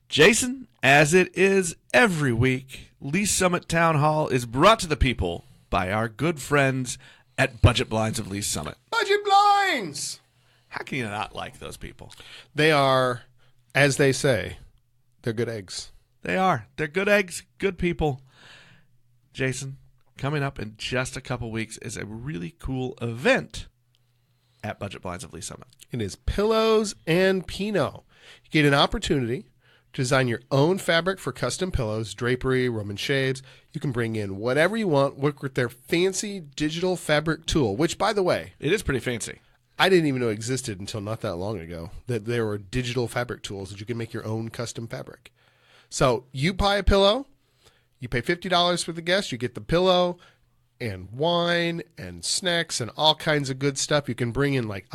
Jason, as it is every week, Lee Summit Town Hall is brought to the people by our good friends at Budget Blinds of Lee Summit. Budget Blinds! How can you not like those people? They are, as they say, they're good eggs. They are. They're good eggs, good people. Jason, coming up in just a couple weeks is a really cool event at Budget Blinds of Lee Summit. It is Pillows and Pinot. You get an opportunity to design your own fabric for custom pillows, drapery, Roman shades. You can bring in whatever you want, work with their fancy digital fabric tool, which, by the way, It is pretty fancy. I didn't even know existed until not that long ago, that there were digital fabric tools that you can make your own custom fabric. So you buy a pillow, you pay $50 for the guest, you get the pillow and wine and snacks and all kinds of good stuff. You can bring in like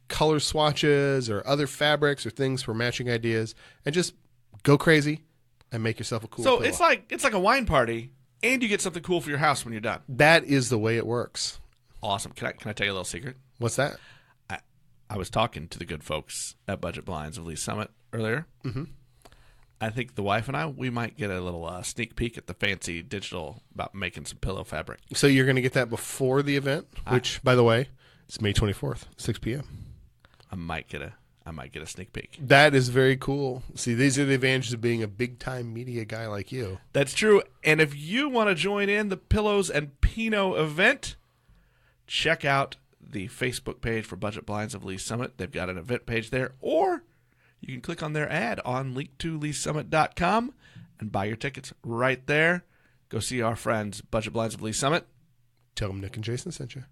color swatches or other fabrics or things for matching ideas and just go crazy and make yourself a cool pillow. So it's like a wine party, and you get something cool for your house when you're done. That is the way it works. Awesome. Can I tell you a little secret? What's that? I was talking to the good folks at Budget Blinds of Lee Summit earlier. Mm-hmm. I think the wife and I, we might get a little sneak peek at the fancy digital about making some pillow fabric. So you're going to get that before the event, which, by the way, is May 24th, 6 p.m. I might get a sneak peek. That is very cool. See, these are the advantages of being a big-time media guy like you. That's true. And if you want to join in the Pillows and Pinot event, check out the Facebook page for Budget Blinds of Lee Summit. They've got an event page there, or you can click on their ad on link2leesummit.com and buy your tickets right there. Go see our friends, Budget Blinds of Lee Summit. Tell them Nick and Jason sent you.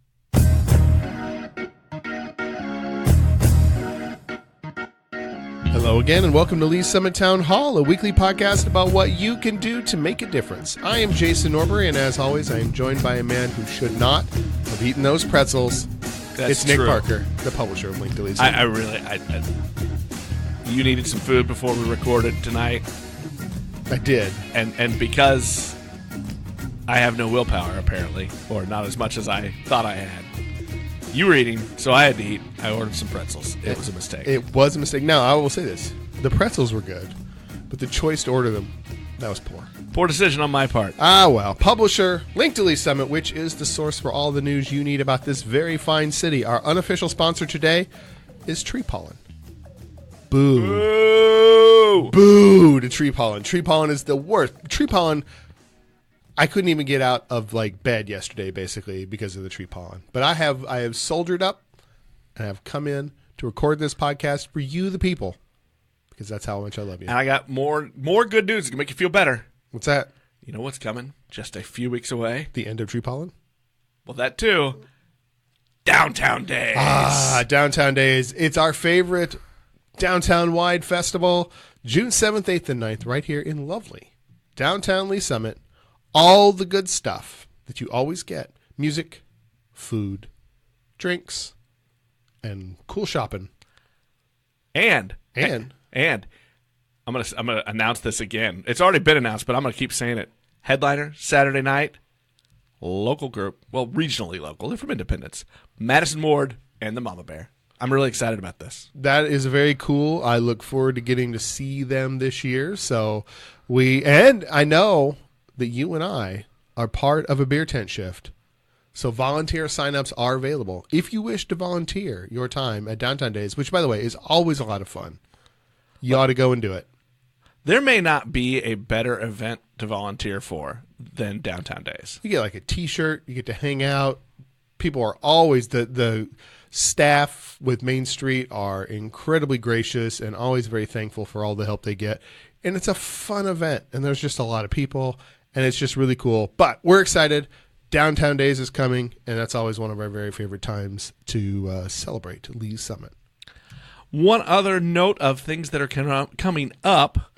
Hello again, and welcome to Lee Summit Town Hall, a weekly podcast about what you can do to make a difference. I am Jason Norbury, and as always, I am joined by a man who should not have eaten those pretzels. It's Nick Parker, the publisher of Link to Lee Summit. You needed some food before we recorded tonight. I did. And because I have no willpower, apparently, or not as much as I thought I had, you were eating, so I had to eat. I ordered some pretzels. It was a mistake. It was a mistake. Now, I will say this. The pretzels were good, but the choice to order them, that was poor. Poor decision on my part. Ah, well. Publisher, Link to Lee Summit, which is the source for all the news you need about this very fine city. Our unofficial sponsor today is tree pollen. Boo. Boo! Boo to tree pollen. Tree pollen is the worst. Tree pollen, I couldn't even get out of bed yesterday, basically, because of the tree pollen. But I have soldiered up, and I've come in to record this podcast for you, the people, because that's how much I love you. And I got more good news to make you feel better. What's that? You know what's coming? Just a few weeks away. The end of tree pollen? Well, that too. Downtown Days. Ah, Downtown Days. It's our favorite downtown-wide festival. June 7th, 8th, and 9th, right here in lovely downtown Lee Summit. All the good stuff that you always get. Music, food, drinks, and cool shopping. And I'm gonna announce this again. It's already been announced, but I'm gonna keep saying it. Headliner Saturday night, local group, well, regionally local. They're from Independence. Madison Ward and the Mama Bear. I'm really excited about this. That is very cool. I look forward to getting to see them this year. And I know that you and I are part of a beer tent shift. So volunteer signups are available. If you wish to volunteer your time at Downtown Days, which, by the way, is always a lot of fun, you ought to go and do it. There may not be a better event to volunteer for than Downtown Days. You get like a T-shirt. You get to hang out. People are always, the staff with Main Street are incredibly gracious and always very thankful for all the help they get. And it's a fun event. And there's just a lot of people. And it's just really cool. But we're excited. Downtown Days is coming. And that's always one of our very favorite times to celebrate Lee's Summit. One other note of things that are coming up.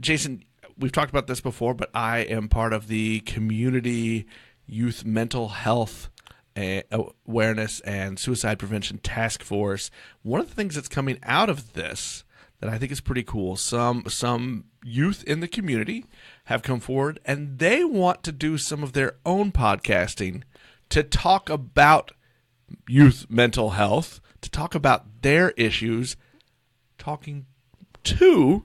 Jason, we've talked about this before, but I am part of the Community Youth Mental Health Awareness and Suicide Prevention Task Force. One of the things that's coming out of this that I think is pretty cool, some youth in the community have come forward, and they want to do some of their own podcasting to talk about youth mental health, to talk about their issues, talking to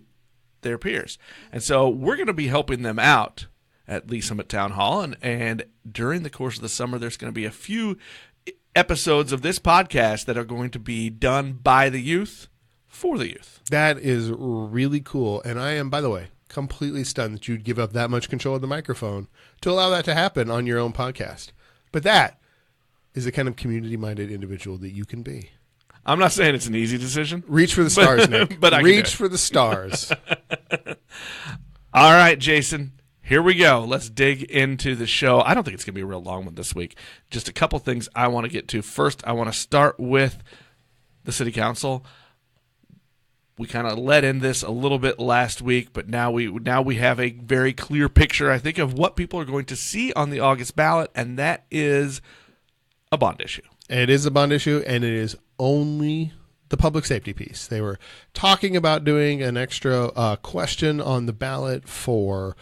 their peers. And so we're going to be helping them out at Lee Summit Town Hall. And during the course of the summer, there's going to be a few episodes of this podcast that are going to be done by the youth for the youth. That is really cool. And I am, by the way, completely stunned that you'd give up that much control of the microphone to allow that to happen on your own podcast. But that is the kind of community-minded individual that you can be. I'm not saying it's an easy decision. Reach for the stars, Nick. But reach for the stars. All right, Jason. Here we go. Let's dig into the show. I don't think it's going to be a real long one this week. Just a couple things I want to get to. First, I want to start with the city council. We kind of let in this a little bit last week, but now we have a very clear picture, I think, of what people are going to see on the August ballot, and that is a bond issue. It is a bond issue, and it is only the public safety piece. They were talking about doing an extra question on the ballot for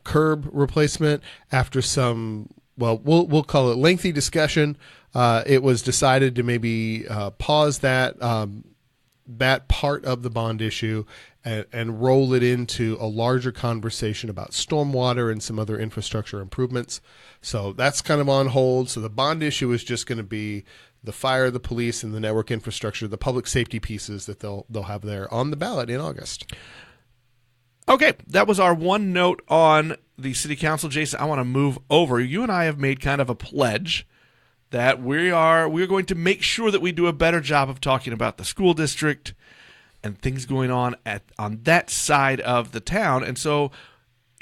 curb replacement after some, well, we'll call it lengthy discussion. It was decided to maybe pause that part of the bond issue and roll it into a larger conversation about stormwater and some other infrastructure improvements. So that's kind of on hold. So the bond issue is just going to be the fire, the police, and the network infrastructure, the public safety pieces that they'll have there on the ballot in August. Okay, that was our one note on the city council. Jason, I want to move over. You and I have made kind of a pledge that we're going to make sure that we do a better job of talking about the school district and things going on that side of the town. And so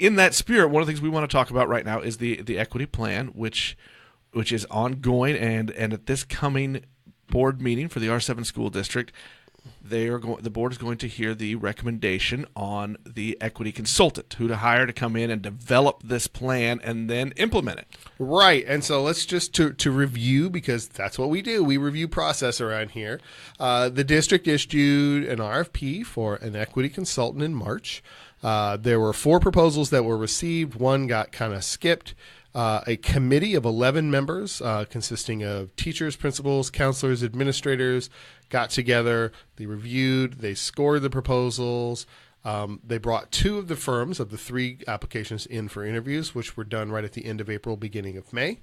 in that spirit, one of the things we want to talk about right now is the equity plan, which is ongoing, and at this coming board meeting for the R7 school district, the board is going to hear the recommendation on the equity consultant, who to hire to come in and develop this plan and then implement it. Right. And so let's just to review, because that's what we do. We review process around here. The district issued an RFP for an equity consultant in March. There were 4 proposals that were received. One got kind of skipped. A committee of 11 members consisting of teachers, principals, counselors, administrators got together. They reviewed, they scored the proposals. They brought 2 of the firms of the 3 applications in for interviews, which were done right at the end of April, beginning of May.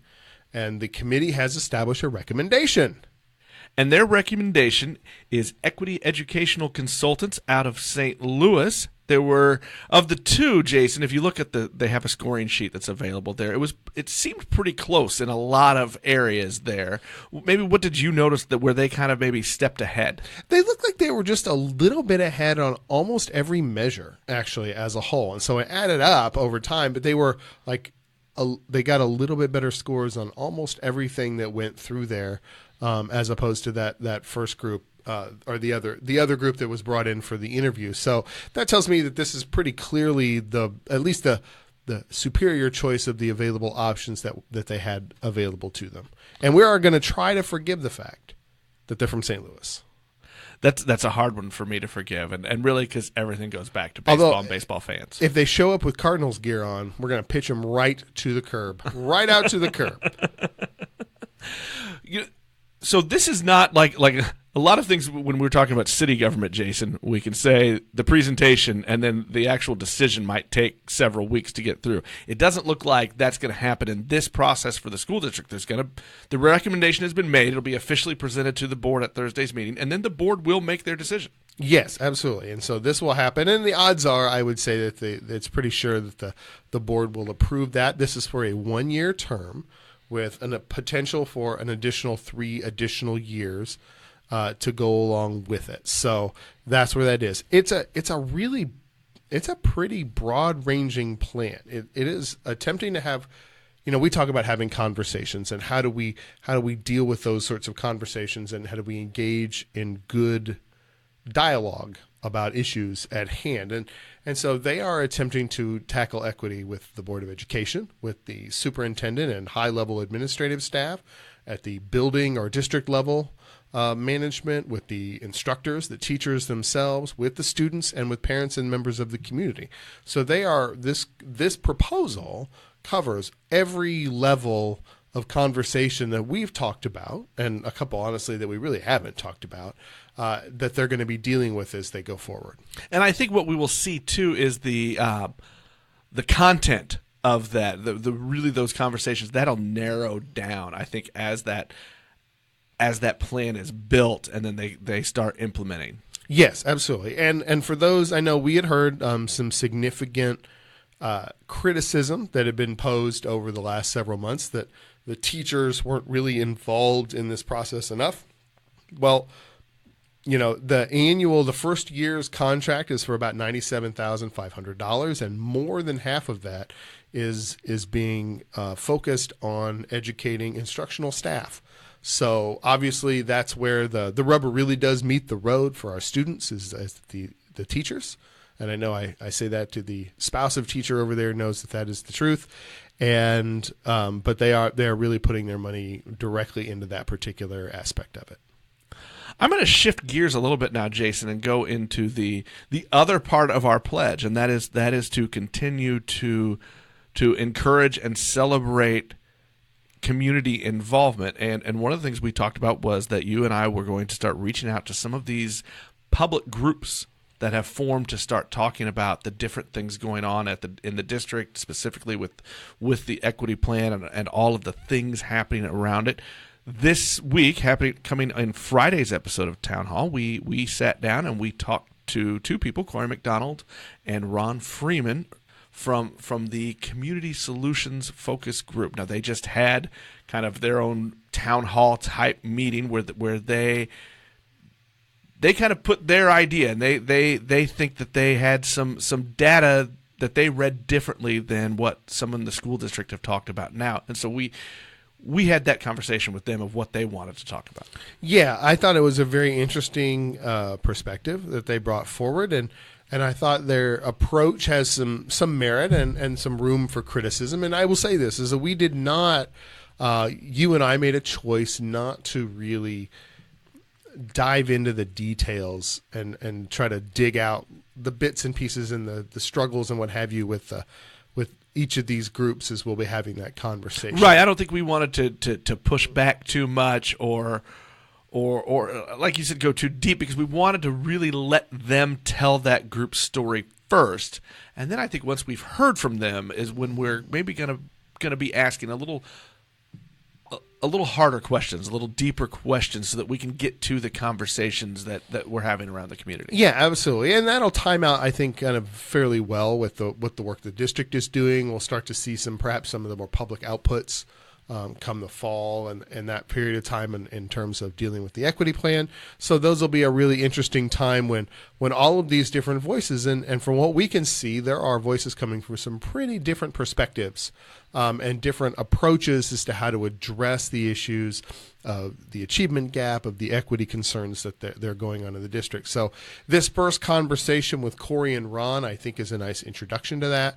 And the committee has established a recommendation. And their recommendation is Equity Educational Consultants out of St. Louis. There were, of the 2, Jason, if you look at they have a scoring sheet that's available there. It seemed pretty close in a lot of areas there. Maybe what did you notice where they kind of maybe stepped ahead? They looked like they were just a little bit ahead on almost every measure, actually, as a whole. And so it added up over time, but they were like, they got a little bit better scores on almost everything that went through there, as opposed to that first group. Or the other group that was brought in for the interview. So that tells me that this is pretty clearly at least the superior choice of the available options that they had available to them. And we are going to try to forgive the fact that they're from St. Louis. That's a hard one for me to forgive, and really because everything goes back to baseball and baseball fans. If they show up with Cardinals gear on, we're going to pitch them right to the curb, right out to the curb. So this is not like a lot of things when we're talking about city government, Jason, we can say the presentation and then the actual decision might take several weeks to get through. It doesn't look like that's going to happen in this process for the school district. The recommendation has been made. It'll be officially presented to the board at Thursday's meeting, and then the board will make their decision. Yes, absolutely. And so this will happen. And the odds are, I would say that it's pretty sure that the board will approve that. This is for a 1-year term with a potential for an additional 3 additional years to go along with it. So that's where that is. It's a pretty broad ranging plan. It is attempting to have, we talk about having conversations and how do we deal with those sorts of conversations and how do we engage in good dialogue about issues at hand. And so they are attempting to tackle equity with the Board of Education, with the superintendent and high-level administrative staff, at the building or district level management, with the instructors, the teachers themselves, with the students, and with parents and members of the community. So this proposal covers every level of conversation that we've talked about, and a couple, honestly, that we really haven't talked about, that they're going to be dealing with as they go forward. And I think what we will see too is the content of that, the really those conversations that'll narrow down. I think as that plan is built, and then they start implementing. Yes, absolutely. And for those, I know we had heard some significant criticism that had been posed over the last several months that the teachers weren't really involved in this process enough. Well, the first year's contract is for about $97,500, and more than half of that is being focused on educating instructional staff. So obviously that's where the rubber really does meet the road for our students is the teachers. And I know I say that to the spouse of teacher over there knows that is the truth. And but they are really putting their money directly into that particular aspect of it. I'm going to shift gears a little bit now, Jason, and go into the other part of our pledge, and that is to continue to encourage and celebrate community involvement. And one of the things we talked about was that you and I were going to start reaching out to some of these public groups that have formed to start talking about the different things going on in the district, specifically with the equity plan and all of the things happening around it. This week, coming in Friday's episode of Town Hall, we sat down and we talked to two people, Corey McDonald and Ron Freeman, from the Community Solutions Focus Group. Now, they just had kind of their own town hall type meeting where they kind of put their idea, and they think that they had some data that they read differently than what some in the school district have talked about now. And so we had that conversation with them of what they wanted to talk about. Yeah, I thought it was a very interesting perspective that they brought forward, and I thought their approach has some merit and some room for criticism. And I will say this, is that we did not, you and I made a choice not to really dive into the details and try to dig out the bits and pieces and the struggles and what have you with each of these groups as we'll be having that conversation. Right. I don't think we wanted to push back too much or like you said, go too deep, because we wanted to really let them tell that group's story first. And then I think once we've heard from them is when we're maybe going to be asking a little harder questions, a little deeper questions, so that we can get to the conversations that we're having around the community. Yeah, absolutely. And that'll time out, I think, kind of fairly well with the work the district is doing. We'll start to see perhaps some of the more public outputs come the fall and that period of time in terms of dealing with the equity plan. So those will be a really interesting time when all of these different voices, and from what we can see, there are voices coming from some pretty different perspectives and different approaches as to how to address the issues of the achievement gap, of the equity concerns that they're going on in the district. So this first conversation with Corey and Ron, I think, is a nice introduction to that.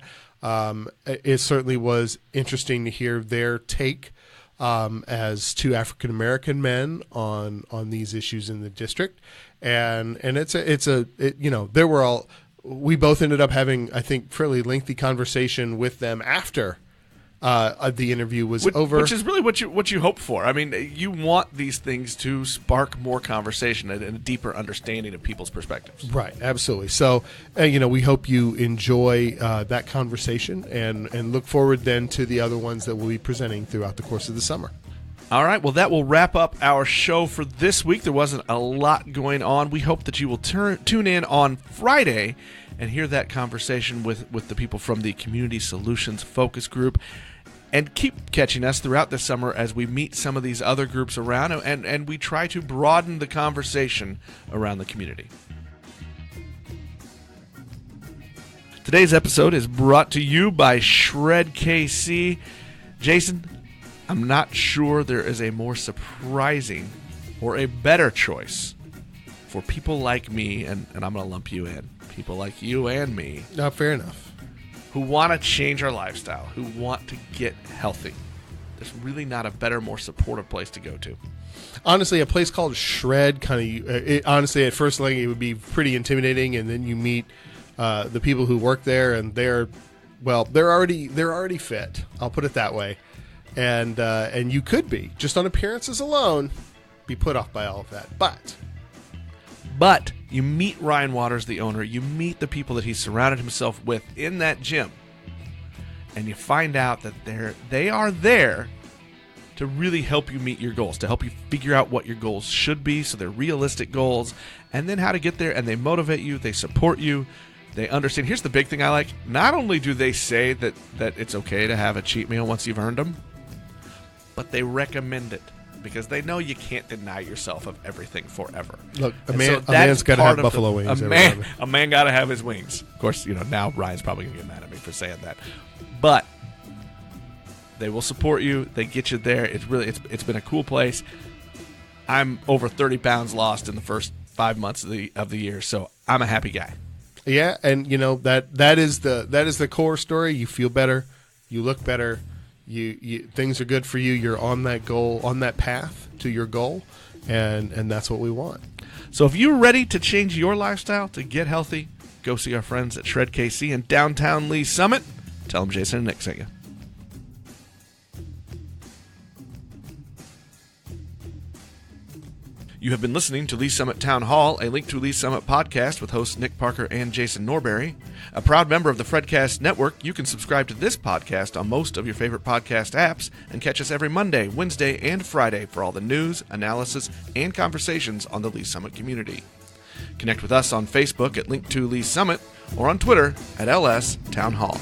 It certainly was interesting to hear their take as two African American men on these issues in the district, and we both ended up having, I think, fairly lengthy conversation with them after the interview was over, which is really what you hope for. I mean, you want these things to spark more conversation and a deeper understanding of people's perspectives. Right, absolutely. So, we hope you enjoy that conversation and look forward then to the other ones that we'll be presenting throughout the course of the summer. All right, well, that will wrap up our show for this week. There wasn't a lot going on. We hope that you will tune in on Friday and hear that conversation with the people from the Community Solutions Focus Group. And keep catching us throughout the summer as we meet some of these other groups around and we try to broaden the conversation around the community. Today's episode is brought to you by Shred KC. Jason, I'm not sure there is a more surprising or a better choice for people like me, and I'm going to lump you in, people like you and me. No, fair enough. Who want to change our lifestyle, who want to get healthy. There's really not a better, more supportive place to go to. Honestly, a place called Shred, honestly, at first like, it would be pretty intimidating, and then you meet the people who work there, and they're already fit. I'll put it that way. And you could be, just on appearances alone, be put off by all of that. But you meet Ryan Waters, the owner. You meet the people that he surrounded himself with in that gym. And you find out that they are there to really help you meet your goals, to help you figure out what your goals should be, so they're realistic goals, and then how to get there. And they motivate you. They support you. They understand. Here's the big thing I like. Not only do they say that it's okay to have a cheat meal once you've earned them, but they recommend it because they know you can't deny yourself of everything forever. Look, a man's got to have buffalo wings. A man got to have his wings. Of course, now Ryan's probably going to get mad at me for saying that. But they will support you. They get you there. It's been a cool place. I'm over 30 pounds lost in the first 5 months of the year, so I'm a happy guy. Yeah, and that is the core story. You feel better, you look better, you things are good for you. You're on that goal, on that path to your goal, and that's what we want. So if you're ready to change your lifestyle to get healthy, go see our friends at Shred KC in downtown Lee Summit. Tell them Jason and Nick sent you. You have been listening to Lee Summit Town Hall, a Link to Lee Summit podcast with hosts Nick Parker and Jason Norberry. A proud member of the Fredcast Network, you can subscribe to this podcast on most of your favorite podcast apps and catch us every Monday, Wednesday, and Friday for all the news, analysis, and conversations on the Lee Summit community. Connect with us on Facebook at Link to Lee Summit or on Twitter at LS Town Hall.